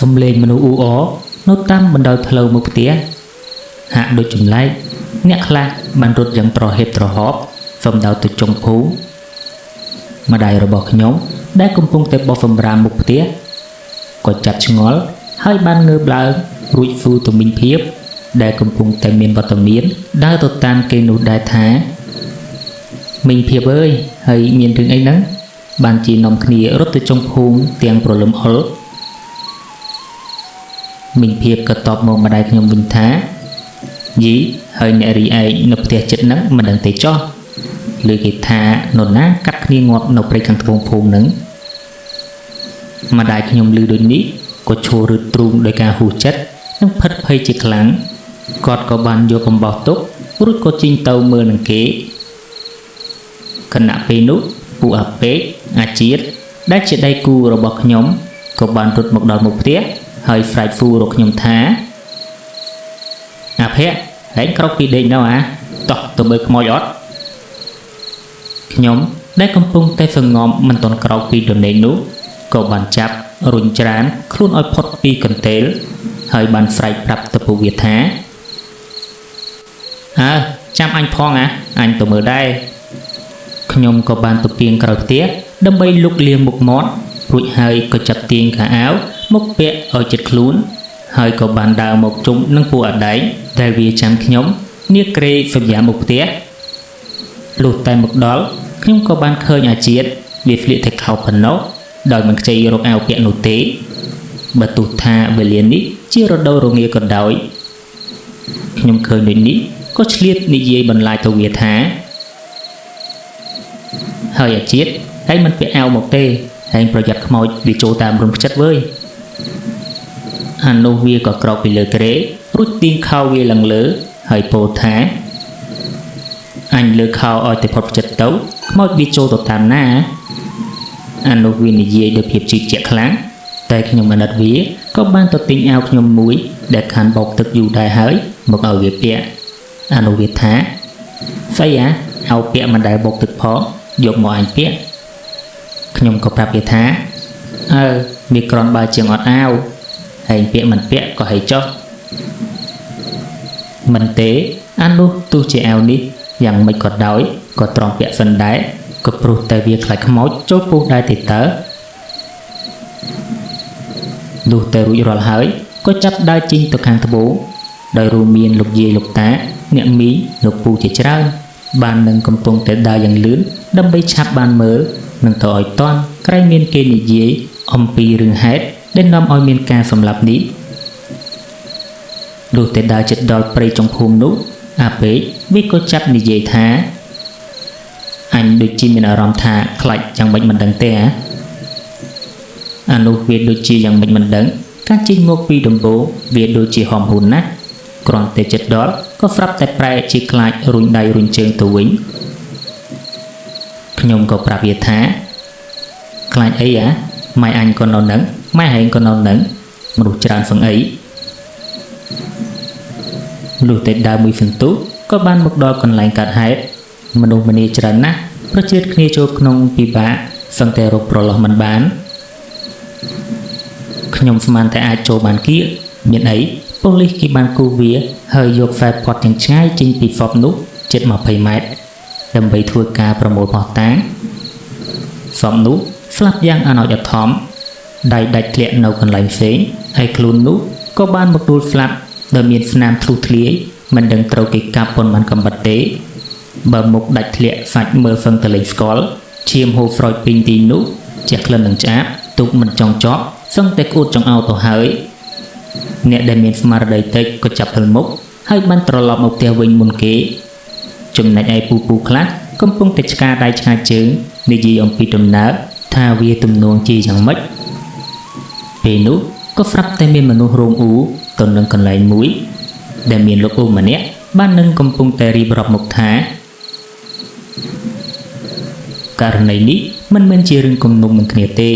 សំលេងមនុស្សអ៊ូអនៅតាមបណ្ដោយផ្លូវមុខផ្ទះហាក់ដូចចម្លែកអ្នកខ្លះបានរត់យ៉ាងត្រហេបត្រហប់សំដៅទៅចុងភូមិម្ដាយរបស់ខ្ញុំដែលកំពុងតែបោះសម្រាមមុខផ្ទះក៏ចាប់ឆ្ងល់ហើយបានងើបឡើងរួចស៊ូទៅមីងភាពដែលកំពុងតែមានវត្តមានដើរទៅតាមគេនោះដែរថាមីងភាពអើយហើយមានរឿងអីហ្នឹងបានជានាំគ្នារត់ទៅចុងភូមិទាំងប្រលឹមអុលមីងភាពក៏តបមកម្ដាយខ្ញុំវិញថាយីហើយអ្នករីឯងនៅផ្ទះចិត្តហ្នឹងមិនដឹងទេចោះលើគេថានរណាកាត់គ្នាងាប់នៅព្រៃខាងត្បូងភូមិហ្នឹងម្ដាយខ្ញុំឮដូចនេះក៏ឈររឹតទ្រូងដោយការហ៊ូចិត្តនិងផិតភ័យជាខ្លាំងគាត់ក៏បានយកអំបោះទុករួចក៏ជីងទៅមើលនឹងគេខណៈពេលនោះពូអាពេកអាជាតិដែលជាដៃគូរបស់ខ្ញុំក៏បានរត់មកដល់មុខផ្ទះហើយស្រែកហ្វូរកខ្ញុំថាអាភ័ក្រហែងក្រោកពីដេកនៅតោះទៅមើលខ្មោចអត់ខ្ញុំដែលកំពុងតែសងំមិនទាន់ក្រោកពីដនេកនោះក៏បានចាប់រុញច្រានខ្លួនឲ្យផុតពីកន្ទេលហើយបានស្រែកប្រាប់ទៅពួកវាថាចាំអញផងអញទៅមើលដែរខ្ញុំក៏បានទៅពីងក្រោយផ្ទះដើម្បីលុកលាងមុខមាត់រួចហើយក៏ចាប់ទាញខោអាវមកពាក់ឲ្យជិតខ្លួនហើយក៏បានដើរមកជុំនឹងពួកអដែកដែលវាចាំខ្ញុំនាក្រេសញ្ញាមុខផ្ទះលុះតែមកដល់ខ្ញុំក៏បានឃើញអាជាតិវាស្លៀកតែខោប៉ុណ្ណោះដោយមិនខ្ចីរកអាវពាក់នោះទេបើទោះថាវេលានេះជារដូវរងាក៏ដោយខ្ញុំឃើញដូចនេះក៏ឆ្លៀតនិយាយបន្លាយទៅវាថាហើយអាជាតិហើយមិនពាក់អាវមកទេហើយប្រយ័ត្នខ្មោចវាចូលតាមរំចិត្តវើយអានោះវាក៏ក្រោកពីលើគ្រែរួចទាញខោវាឡើងលើហើយពោលថាអញលើខោឲ្យតែផុតចិត្តទៅខ្មោចវាចូលទៅតាមណាអានោះវានិយាយដោយភាពជឿជាក់ខ្លាំងតែខ្ញុំអាណិតវាក៏បានទៅទិញអាវខ្ញុំមួយដែលខានបោកទឹកយូរដែរហើយមកឲ្យវាពាក់អានោះវាថាស្អីអាវពាក់មិនដែលបោកទឹកផងយកមកអញពាក់ខ្ញុំក៏ប្រាប់វាថាវាក្រំបើជាងអត់អាវហើយពាក់មិនពាក់ក៏ហីចុះមិនទេអានោះទោះជាអាវនេះយ៉ាងមិនក៏ដោយក៏ទ្រាំពាក់សិនដែរក៏ព្រោះតែវាខ្លាចខ្មោចចូលពុះដែរទេតើលុះតែរួចរាល់ហើយក៏ចាប់ដើរចេញទៅខាងត្បូងដោយរួមមានលោកយាយលោកតាអ្នកមីលោកពូជាច្រើនបាននឹងកំពុងតែដើរយ៉ាងលឿនដើម្បីឆាប់បានមើលនឹងទៅឲ្យតាន់ក្រែងមានគេនិយាយអំពីរឿងហេតុដែលនាំឲ្យមានការសម្លាប់នេះលុះតែដើរជិតដល់ព្រៃចុងភូមិនោះអាពេកវាក៏ចាប់និយាយថាអញដូចជាមានអារម្មណ៍ថាខ្លាចយ៉ាងម៉េចមិនដឹងទេអានោះវាដូចជាយ៉ាងម៉េចមិនដឹងការចេញមកពីដំបូងវាដូចជាហមហ៊ុនណាស់គ្រាន់តែចិត្តដល់ក៏ស្រាប់តែប្រែជាខ្លាចរុញដៃរុញជើងទៅវិញខ្ញុំក៏ប្រាប់វាថាខ្លាចអីម៉ែអញក៏នៅនឹងម៉ែហែងក៏នៅនឹងមនុស្សច្រើនសឹងអីលុះតែដើរមួយសន្ទុះក៏បានមកដល់កន្លែងកើតហេតុមនុស្សម្នាច្រើនណាស់ប្រជិតគ្នាចូលក្នុងពិបាកសឹងតែរកប្រឡោះមិនបានខ្ញុំស្មានតែអាចចូលបានគៀកមានអីប៉ូលីសគេបានគូវាហើយយកខ្សែផាត់យ៉ាងឆ្ងាយចេញពីហ្វប់នោះជិត20ម៉ែត្រដើម្បីធ្វើការប្រមូលផោះតាំងហ្វប់នោះស្លាប់យ៉ាងអណោចអធមដៃដាច់ធ្លាក់នៅកន្លែងផ្សេងហើយខ្លួននោះក៏បានមកដួលស្លាប់ដោយមានស្នាមធ្លុះធ្លាយមិនដឹងត្រូវគេកាប់ប៉ុនបានកំបិតទេបើមុខដាច់ធ្លាក់សាច់មើលសឹងតែលេងស្គាល់ឈាមហូរស្រោចពេញទីនោះជះក្លិននឹងឆ្អាបទុកមិនចង់ជាប់សឹងតែក្អួតចង្អោទៅហើយអ្នកដែលមានស្មារតីតិចក៏ចាប់ហិលមុខហើយបានត្រឡប់មកផ្ទះវិញមុនគេចំណែកឯពូខ្លះកំពុងតែឆ្កាដៃឆ្កាជើងនិយាយអំពីដំណើរថាវាទំនងជាយ៉ាងម៉េចពេលនោះក៏ស្រាប់តែមានមនុស្សរោងអ៊ូទៅនឹងកន្លែងមួយដែលមានលោកអ៊ូម្នាក់បាននឹងកំពុងតែរៀបរាប់មុខថាករណីនេះមិនមែនជារឿងគំនុំនឹងគ្នាទេ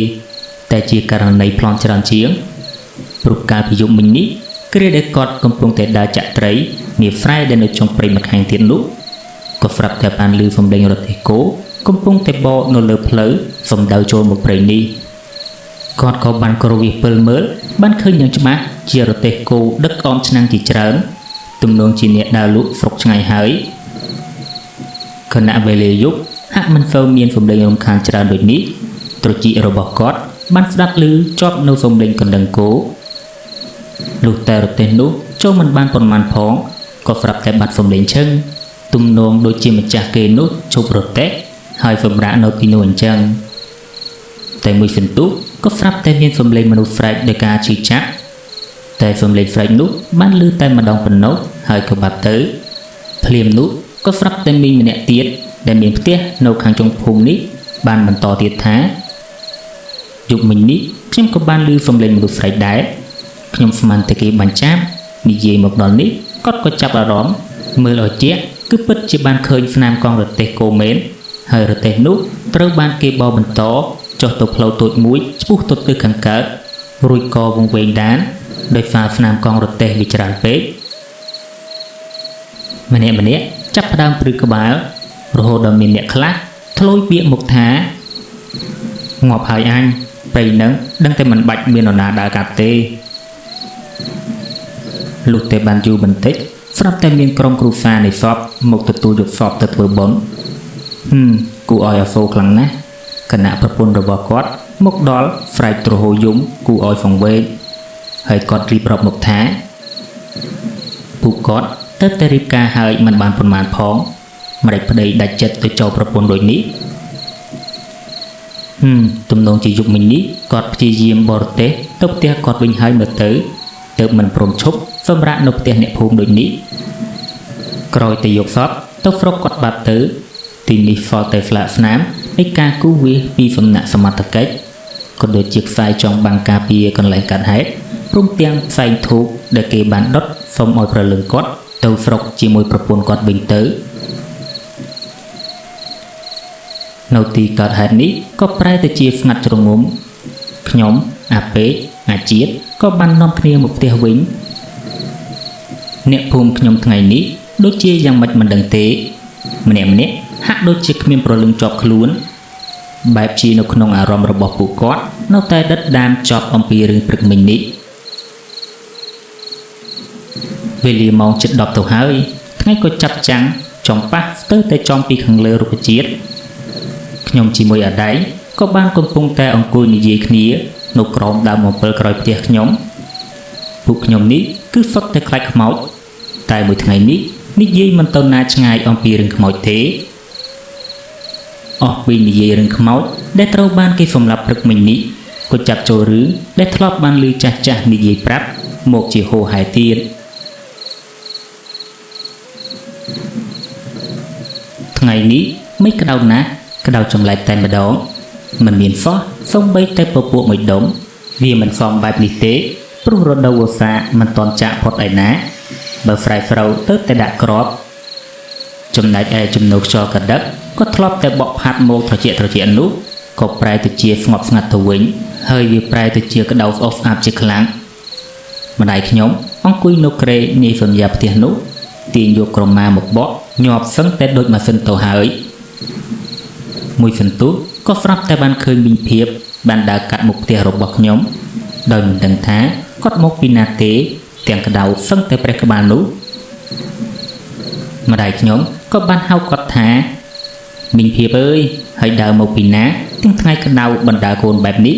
តែជាករណីប្លន់ច្រើនជាងព្រោះកាលពីយប់មិញនេះគ្រាដែលគាត់កំពុងតែដើរចាក់ត្រីនាស្រែដែលនៅចុងព្រៃម្ខាងទៀតនោះក៏ស្រាប់តែបានឮសំឡេងរទេះគោកំពុងតែបកនៅលើផ្លូវសំដៅចូលមកព្រៃនេះ គាត់ក៏បានក្រវិះពិលមើលបានឃើញយ៉ាងច្បាស់ជារទេះគោដឹកអមឆ្នាំងជាច្រើនទំនងជាអ្នកដើរលក់ស្រុកឆ្ងាយហើយខណៈវេលាយប់ហាក់មិនសូវមានសំឡេងរំខានច្រើនដូចនេះត្រចៀករបស់គាត់បានស្ដាប់ឮជាប់នៅសំឡេងកណ្ដឹងគោលុះតែរទេះនោះចូលមិនបានប៉ុន្មានផងក៏ស្រាប់តែបាត់សំឡេងឈឹងទំនងដូចជាម្ចាស់គេនោះជប់រទេះហើយសម្រាប់នៅទីនោះអញ្ចឹងតែមួយសន្ទុះក៏ស្រាប់តែមានសំឡេងមនុស្សស្រែកដោយការឈឺចាប់តែសំឡេងស្រែកនោះបានឮតែម្ដងប៉ុណ្ណោះហើយក៏បាត់ទៅភ្លាមនោះក៏ស្រាប់តែមីងម្នាក់ទៀតដែលមានផ្ទះនៅខាងចុងភូមិនេះបានបន្តទៀតថាយប់មិញនេះខ្ញុំក៏បានឮសំឡេងមនុស្សស្រែកដែរខ្ញុំស្មានតែគេបាញ់ចាប់និយាយមកដល់នេះគាត់ក៏ចាប់អារម្មណ៍មើលឲ្យជាក់គឺពិតជាបានឃើញស្នាមកង់រទេះគោមែនហើយរទេះនោះត្រូវបានគេបោបន្តចុះទៅផ្លូវតូចមួយឆ្ពោះទៅទិសខាងកើតរួចក៏វង្វេងដានដោយសារស្នាមកង់រទេះវាច្រើនពេកម្នាក់ចាប់ផ្ដើមព្រឺក្បាលរហូតដល់មានអ្នកខ្លះធ្លោយពាក្យមកថាងាប់ហើយអញពេលហ្នឹងដឹងតែមិនបាច់មាននរណាដើរកាត់ទេលុះតែបានយូរបន្តិចស្រាប់តែមានក្រុមគ្រួសារនៃសពមកទទួលយកសពទៅធ្វើបុណ្យគូឲ្យអាសូរខ្លាំងណាស់គណៈប្រពន្ធរបស់គាត់មកដល់ស្រែកទ្រហោយំគូឲ្យសង្វេគហើយគាត់រៀបរាប់មកថាពួកគាត់ទៅតែរៀបការហើយមិនបានប៉ុន្មានផងម្ដេចប្តីដាច់ចិត្តទៅចូលប្រពន្ធដូចនេះទំនងជាយប់មិញនេះគាត់ព្យាយាមបរទេសទៅផ្ទះគាត់វិញហើយមើលទៅមិនព្រមឈប់សម្រាប់នៅផ្ទះអ្នកភូមិដូចនេះក្រោយទៅយកសពទៅស្រុកគាត់បាត់ទៅទីនេះសល់តែស្លាកស្នាមនៃការគូវាសពីសំណាក់សមត្ថកិច្ចក៏ដូចជាខ្សែចងបាំងការពារកន្លែងកាត់ហេតុព្រមទាំងផ្សែងធូបដែលគេបានដុតសុំឲ្យប្រលឹងគាត់ទៅស្រុកជាមួយប្រពន្ធគាត់វិញទៅនៅទីកើតហេតុនេះក៏ប្រែទៅជាស្ងាត់ជ្រងំខ្ញុំអាពេកអាជាតិក៏បាននាំគ្នាមកផ្ទះវិញអ្នកភូមិខ្ញុំថ្ងៃនេះដូចជាយ៉ាងម៉េចមិនដឹងទេម្នាក់ហាក់ដូចជាគ្មានប្រលឹងជាប់ខ្លួនបែបជានៅក្នុងអារម្មណ៍របស់ពួកគាត់នៅតែដិតដាមចប់អំពីរឿងព្រឹកមិញនេះវេលាម៉ោងជិត10ទៅហើយថ្ងៃក៏ចាប់ចាំងចំប៉ះស្ទើរតែចំពីខាងលើរុក្ខជាតិខ្ញុំជាមួយអាដៃក៏បានកំពុងតែអង្គុយនិយាយគ្នានៅក្រោមដើមអំពិលក្រោយផ្ទះខ្ញុំពួកខ្ញុំនេះគឺសុទ្ធតែខ្លាចខ្មោចតែមួយថ្ងៃនេះនិយាយមិនទៅណាឆ្ងាយអំពីរឿងខ្មោចទេអស់ពីនិយាយរឿងខ្មោចដែលត្រូវបានគេសម្លាប់ព្រឹកមិញនេះក៏ចាប់ចូលរឿងដែលធ្លាប់បានឮចាស់និយាយប្រាប់មកជាហូរហែទៀតថ្ងៃនេះមិនក្តៅណាស់ក្តៅចម្លែកតែម្ដងមិនមានសោះសូម្បីតែពពួកមួយដុំវាមិនសមបែបនេះទេព្រោះរដូវវស្សាមិនតន់ចាក់ផុតឯណាបើស្រែស្រូវទៅតែដាក់ក្របចំណែកឯចំណូលខ្យល់កដឹកក៏ធ្លាប់តែបក់ផាត់មកត្រជាក់នោះក៏ប្រែទៅជាស្ងប់ស្ងាត់ទៅវិញហើយវាប្រែទៅជាក្តៅស្អុះស្អាប់ជាខ្លាំងម្ដាយខ្ញុំអង្គុយនៅក្រេនាយសន្យាផ្ទះនោះទាញយកក្រមាមកបក់ញាប់សឹងតែដូចម៉ាស៊ីនទៅហើយមួយសន្ទុះក៏ស្រាប់តែបានឃើញមីងភៀបបានដើរកាត់មុខផ្ទះរបស់ខ្ញុំដោយមិនដឹងថាគាត់មកពីណាទេទាំងក្តៅសឹងតែព្រះក្បាលនោះម្ដាយខ្ញុំក៏បានហៅគាត់ថាមីងភៀបអើយហើយដើរមកពីណាទាំងថ្ងៃក្តៅបណ្ដាកូនបែបនេះ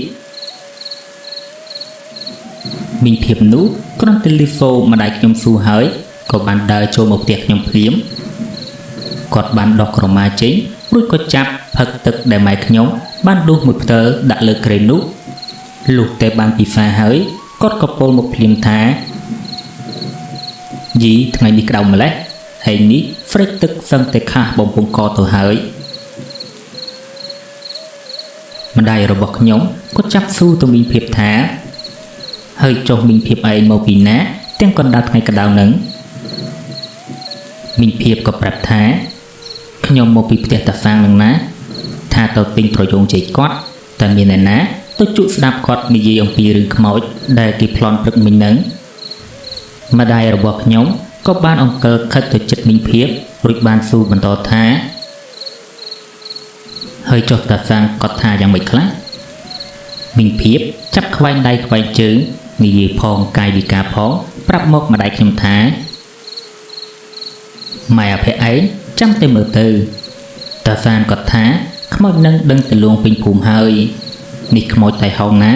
មីងភៀបនោះគ្រាន់តែលឺសូរម្ដាយខ្ញុំសួរហើយក៏បានដើរចូលមកផ្ទះខ្ញុំភ្លាមគាត់បានដោះក្រមាចេញរួចក៏ចាប់ផឹកទឹកដែលម៉ែខ្ញុំបានដួសមួយផ្ទើដាក់លើក្រេនោះលុះតែបានពិសាហើយគាត់ក៏ពោលមកភ្លាមថាយីថ្ងៃនេះក្តៅម្លេះហើយនេះហ្វ្រេចទឹកសឹងតែខាស់បំពង់កទៅហើយម្ដាយរបស់ខ្ញុំក៏ចាប់ស៊ូទៅមីងភៀបថាហើយចុះមីងភៀបឯងមកពីណាទាំងកណ្ដាលថ្ងៃក្តៅនឹងមីងភៀបក៏ប្រាប់ថាខ្ញុំមកពីផ្ទះតាសាំងនឹងណាថាទៅទិញប្រយោងជ័យគាត់តែមានអ្នកណាទៅជក់ស្ដាប់គាត់និយាយអំពីរឿងខ្មោចដែលគេប្លន់ព្រឹកមិញហ្នឹងម្ដាយរបស់ខ្ញុំក៏បានអង្គើខិតទៅចិត្តមីងភៀបរួចបានសួរបន្តថាហើយចុះតាសាំងគាត់ថាយ៉ាងម៉េចខ្លះ មីងភៀបចាប់ខ្វែងដៃខ្វែងជើងនិយាយផងកាយវិការផងប្រាប់មកម្ដាយខ្ញុំថាម៉ែអភ័យឯងចាំតែមើលទៅតាសានគាត់ថាខ្មោចនឹងដឹងទៅលួងពេញភូមិហើយនេះខ្មោចតែហោងណា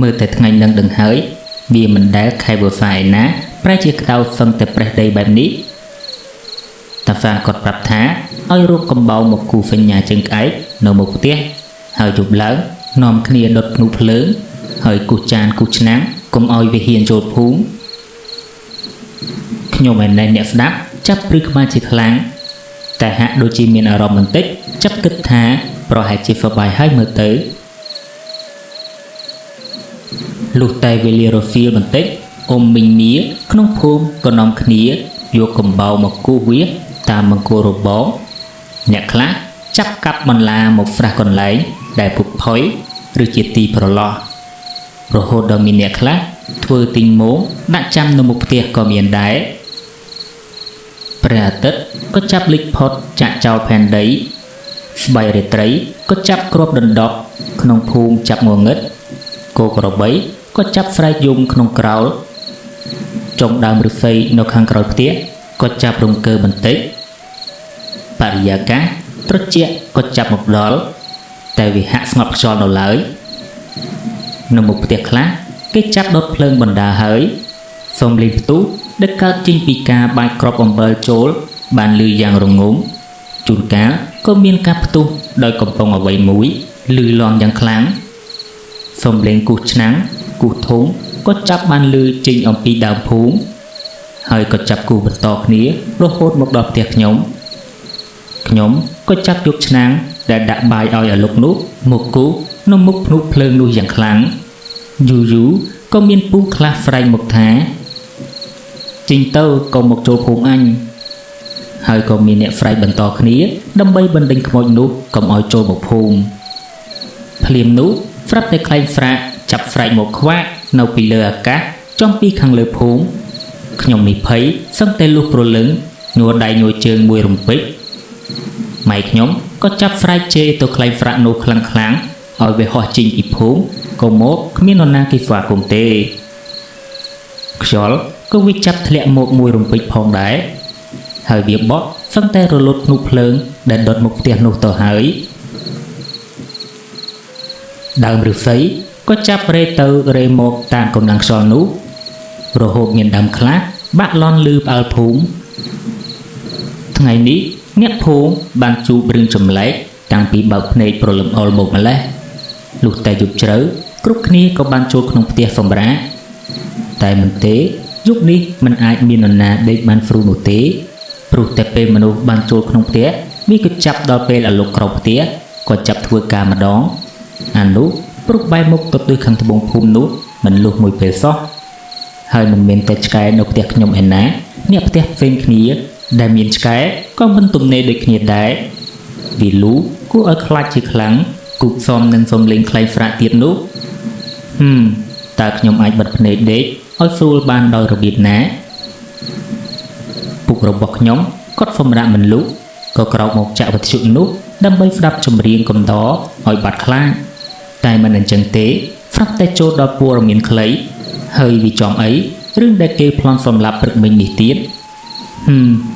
មើលតែថ្ងៃនឹងដឹងហើយវាមិនដែលខែវសាឯណាប្រែជាក្តៅសឹងតែប្រេះដីបែបនេះតាសានគាត់ប្រាប់ថាឲ្យរកកំបោរមកគូសញ្ញាជើងក្អែកនៅមុខផ្ទះហើយជប់ឡើងនាំគ្នាដុតភ្នូភ្លើងហើយគូសចានគូសឆ្នាំងកុំឲ្យវាហ៊ានចូលភូមិខ្ញុំឯណែអ្នកស្ដាប់ចាប់ព្រឺក្បាលជាខ្លាំងតែហាក់ដូចជាមានអារម្មណ៍បន្តិចចាប់គិតថាប្រហែលជាសប្បាយហើយមើលទៅលុះតែវេលារសៀលបន្តិចអ៊ំមីងមៀក្នុងភូមិក៏នាំគ្នាយកកំបោរមកគូសវាតាមមង្គលរបងអ្នកខ្លះចាប់កាប់បន្លាមកស្រះកន្លែងដែលពុកផុយឬជាទីប្រឡោះរហូតដល់មានអ្នកខ្លះធ្វើទីងម៉ោងដាក់ចាំនៅមុខផ្ទះក៏មានដែរព្រះអាទិត្យក៏ចាប់លិចផុតចាក់ចោលផែនដីស្បៃរាត្រីក៏ចាប់គ្រាប់ដណ្ដប់ក្នុងភូមិចាប់ងងឹតគោក្របីក៏ចាប់ស្រែកយំក្នុងក្រោលចុងដើមឫស្សីនៅខាងក្រោយផ្ទះក៏ចាប់រង្គើបន្តិចបរិយាកាសត្រជាក់ក៏ចាប់មកដល់តែវាហាក់ស្ងប់ខ្យល់នៅឡើយនៅមុខផ្ទះខ្លះគេចាប់ដុតភ្លើងបណ្ដាហើយសូមលេងផ្ទុះដែលកើតចេញពីការបាចគ្រាប់អំបិលចូលបានលឺយ៉ាងរងំជួនកាលក៏មានការផ្ទុះដោយកំប៉ុងអ្វីមួយលឺលំយ៉ាងខ្លាំងសូមលេងគូសឆ្នាំងគូសធុងក៏ចាប់បានលឺចេញអំពីដើមភូមិហើយក៏ចាប់គូសបន្តគ្នារហូតមកដល់ផ្ទះខ្ញុំក៏ចាប់យកឆ្នាំងដែលដាក់បាយឲ្យអាលុកនោះមកគូសនៅមុខភ្នក់ភ្លើងនោះយ៉ាងខ្លាំងយូរក៏មានពូខ្លះស្រែកមកថាចេញទៅក៏មកចូលភូមិអញហើយក៏មានអ្នកស្រែកបន្តគ្នាដើម្បីបណ្ដេញខ្មោចនោះកុំឲ្យចូលមកភូមិភ្លាមនោះស្រាប់តែខ្លែងស្រាកចាប់ស្រែកមកខ្វាក់នៅពីលើអាកាសចំពីខាងលើភូមិខ្ញុំនេះភ័យសឹងតែលុះព្រលឹងញ័រដៃញ័រជើងមួយរំពេចម៉ែខ្ញុំក៏ចាប់ស្រែកជេរទៅខ្លែងស្រាក់នោះខ្លាំងឲ្យវាហោះចេញពីភូមិក៏មកគ្មាននរណាគេស្វាគមន៍ទេខ្យល់ក៏វាចាប់ធ្លាក់មកមួយរំពេចផងដែរហើយវាបក់សឹងតែរលត់ភ្នក់ភ្លើងដែលដុតមុខផ្ទះនោះទៅហើយដើមឫស្សីក៏ចាប់រេទៅរេមកតាមកម្លាំងខ្យល់នោះរហូតមានដើមខ្លះបាក់លន់លឺផ្អើលភូមិថ្ងៃនេះអ្នកភូមិបានជួបរឿងចម្លែកតាំងពីបើកភ្នែកប្រលឹមអុលមកម្លេះលុះតែយប់ជ្រៅគ្រប់គ្នាក៏បានចូលក្នុងផ្ទះសម្រាកតែមិនទេយប់នេះមិនអាចមាននរណាដេកបានស្រួលនោះទេព្រោះតែពេលមនុស្សបានចូលក្នុងផ្ទះវាក៏ចាប់ដល់ពេលអាលុកក្រោមផ្ទះក៏ចាប់ធ្វើការម្ដងអានោះព្រោះបែរមុខទៅទិសខាងត្បូងភូមិនោះមិនលុះមួយពេលសោះហើយមិនមែនតែឆ្កែនៅផ្ទះខ្ញុំឯណាអ្នកផ្ទះផ្សេងគ្នាដែលមានឆ្កែក៏មិនទំនេរដូចគ្នាដែរវាលូគួរឲ្យខ្លាចជាខ្លាំងគូកសមនឹងសំលេងខ្លែងស្រាក់ទៀតនោះតើខ្ញុំអាចបិទភ្នែកដេកឲ្យស្រួលបានដោយរបៀបណាពុករបស់ខ្ញុំគាត់សម្រាប់មិនលុកក៏ក្រោកមកចាក់វិទ្យុនោះដើម្បីស្ដាប់ចម្រៀងកំដរឲ្យបាត់ខ្លាចតែមិនអញ្ចឹងទេស្រាប់តែចូលដល់ព័ត៌មានខ្លីហើយវាចំអីរឿងដែលគេប្លន់សម្លាប់ព្រឹកមិញនេះទៀត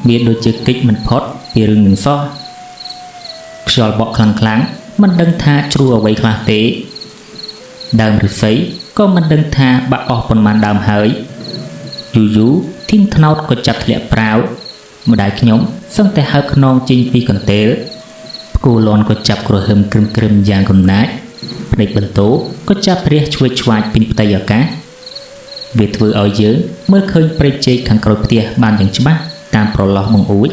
វាដូចជាកិច្ចមិនផុតពីរឿងនឹងសោះខ្យល់បក់ខ្លាំងមិនដឹងថាជ្រួអ្វីខ្លះទេដើមឫស្សីក៏មិនដឹងថាបាក់អស់ប៉ុន្មានដើមហើយយូរធីមថ្នោតក៏ចាប់ធ្លាក់ប្រាវម្ដាយខ្ញុំសឹងតែហើបខ្នងចេញពីកន្ទេលផ្គូលាន់ក៏ចាប់គ្រហឹមក្រឹមយ៉ាងកំណាចភ្នែកបន្ទោក៏ចាប់រះឆ្វេងឆ្វាយពីផ្ទៃអាកាសវាធ្វើឲ្យយើងមើលឃើញព្រៃចេកខាងក្រោយផ្ទះបានយ៉ាងច្បាស់តាមប្រឡោះបង្អួច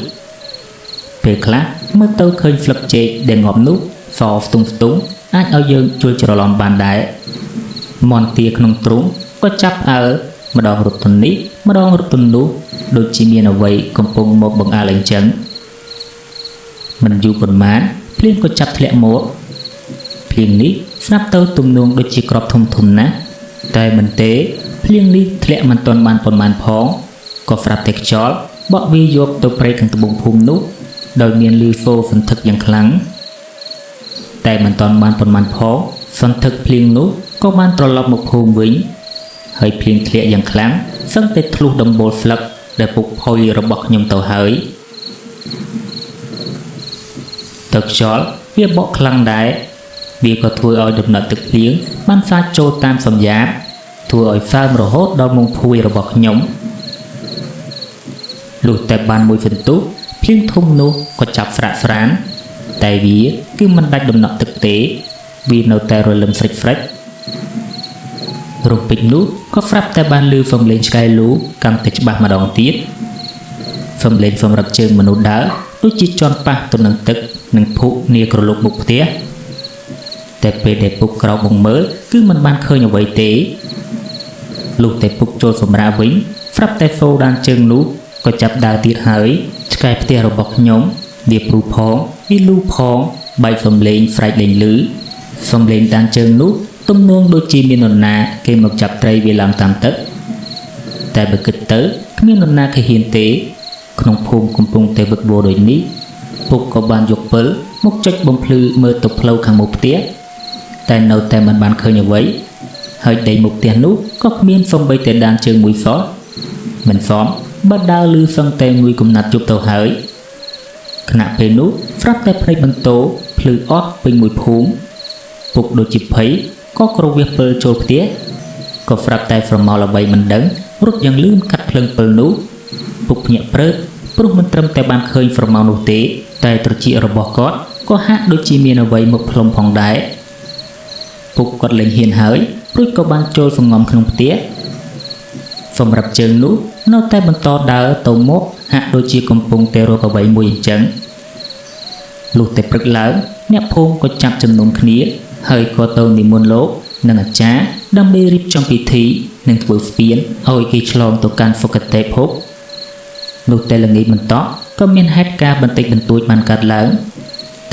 ពេលខ្លះមើលទៅឃើញស្លឹកចេកដែលងាប់នោះសស្ទង់អាចឲ្យយើងជួយច្រឡំបានដែរមន្ទាក្នុងទ្រុងក៏ចាប់អើម្ដងរត់ទៅនេះម្ដងរត់ទៅនោះដូចជាមានអ្វីកំពុងមកបង្អើលអញ្ចឹងមិនយូរប៉ុន្មានភ្លៀងក៏ចាប់ធ្លាក់មកភ្លៀងនេះស្រាប់ទៅទំនងដូចជាក្របធំណាស់តែមិនទេភ្លៀងនេះធ្លាក់មិនទាន់បានប៉ុន្មានផងក៏ស្រាប់តែខ្យល់បក់វាយកទៅព្រៃខាងត្បូងភូមិនោះដោយមានលឺសូរសន្ធឹកយ៉ាងខ្លាំងតែមិនទាន់បានប៉ុន្មានផងសន្ធឹកភ្លៀងនោះ ក៏បានត្រឡប់មកភូមិវិញហើយភ្លៀងធ្លាក់យ៉ាងខ្លាំងសឹងតែធ្លុះដំបូលស្លឹកដែលពុកផុយរបស់ខ្ញុំទៅហើយទឹកខ្យល់វាបក់ខ្លាំងដែរវាក៏ធ្វើឲ្យដំណើរទឹកភ្លៀងបានសាចចូលតាមសម្យាបធ្វើឲ្យសើមរហូតដល់មុងភួយរបស់ខ្ញុំលុះតែបានមួយសន្ទុះភ្លៀងធំនោះក៏ចាប់ស្រាក់ស្រានតែវាគឺមិនដាច់ដំណក់ទឹកទេវានៅតែរលឹមស្រិចស្រិចរំពេចនោះក៏ស្រាប់តែបានឮសំឡេងឆ្កែលូកាន់តែច្បាស់ម្ដងទៀតសំឡេងសម្រាប់ជើងមនុស្សដើរដូចជាជន់ប៉ះទៅនឹងទឹកនិងភក់នាក្រឡុកមុខផ្ទះតែពេលដែលពុកក្រោកមកមើលគឺមិនបានឃើញអ្វីទេលុះតែពុកចូលសម្រាប់វិញស្រាប់តែហ្វូដានជើងនោះក៏ចាប់ដើរទៀតហើយឆ្កែផ្ទះរបស់ខ្ញុំវាព្រុសផងវាលូផងបែកសំឡេងស្រែកលេងលឺសំឡេងដានជើងនោះទំនងដូចជាមាននរណាគេមកចាប់ត្រីវាឡើងតាមទឹកតែបើគិតទៅគ្មាននរណាគេហ៊ានទេក្នុងភូមិកំពុងតែវឹកវរដូចនេះពុកក៏បានយកពិលមកចុចបំភ្លឺមើលទៅផ្លូវខាងមុខផ្ទះតែនៅតែមិនបានឃើញអ្វីហើយដីមុខផ្ទះនោះក៏គ្មានសូម្បីតែដានជើងមួយសោះមិនសមបើដើរលឺសឹងតែមួយកំណាត់ជប់ទៅហើយខណៈពេលនោះស្រាប់តែភ្នែកបន្ទោភ្លឺអស់ពេញមួយភូមិពុកដូចជាភ័យក៏ក្រវះពិលចូលផ្ទះក៏ស្រាប់តែស្រមោលអ្វីមិនដឹងរត់យ៉ាងលឿនកាត់ភ្លើងពិលនោះពុកភ្ញាក់ព្រឺតព្រោះមិនត្រឹមតែបានឃើញស្រមោលនោះទេតែត្រចៀករបស់គាត់ក៏ហាក់ដូចជាមានអ្វីមកផ្លុំផងដែរពុកគាត់លែងហ៊ានហើយរួចក៏បានចូលសង្ងំក្នុងផ្ទះសម្រាប់ជើងនោះនៅតែបន្តដើរទៅមុខហាក់ដូចជាកំពុងតែរកអ្វីមួយអញ្ចឹងលុះតែព្រឹកឡើងអ្នកភូមិក៏ចាប់ជំនុំគ្នាហើយក៏ទៅនិមន្តលោកនិងអាចារ្យដើម្បីរៀបចំពិធីនិងធ្វើស្ពានឲ្យគេឆ្លងទៅកាន់សុគតិភពនោះតែល្ងាចបន្តក៏មានហេតុការណ៍បន្តិចបន្តួចបានកើតឡើង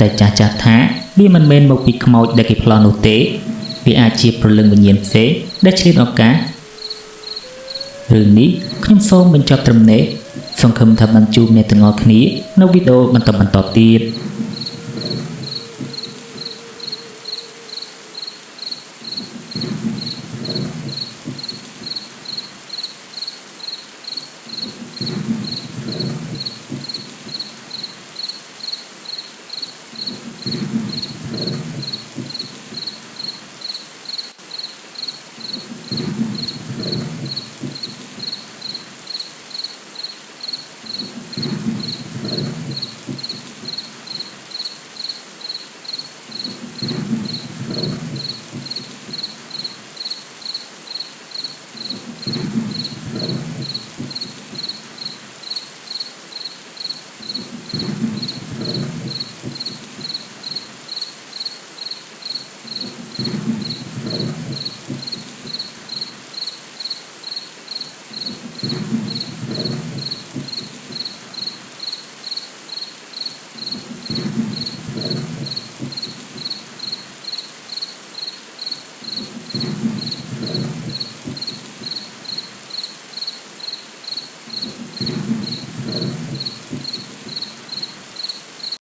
តែចាស់ថាវាមិនមែនមកពីខ្មោចដែលគេប្លន់នោះទេវាអាចជាព្រលឹងវិញ្ញាណផ្សេងដែលឆ្លៀតឱកាសរឿងនេះខ្ញុំសូមបញ្ចប់ត្រឹមនេះសង្ឃឹមថាបានជួបអ្នកទាំងអស់គ្នានៅវីដេអូបន្តទៀត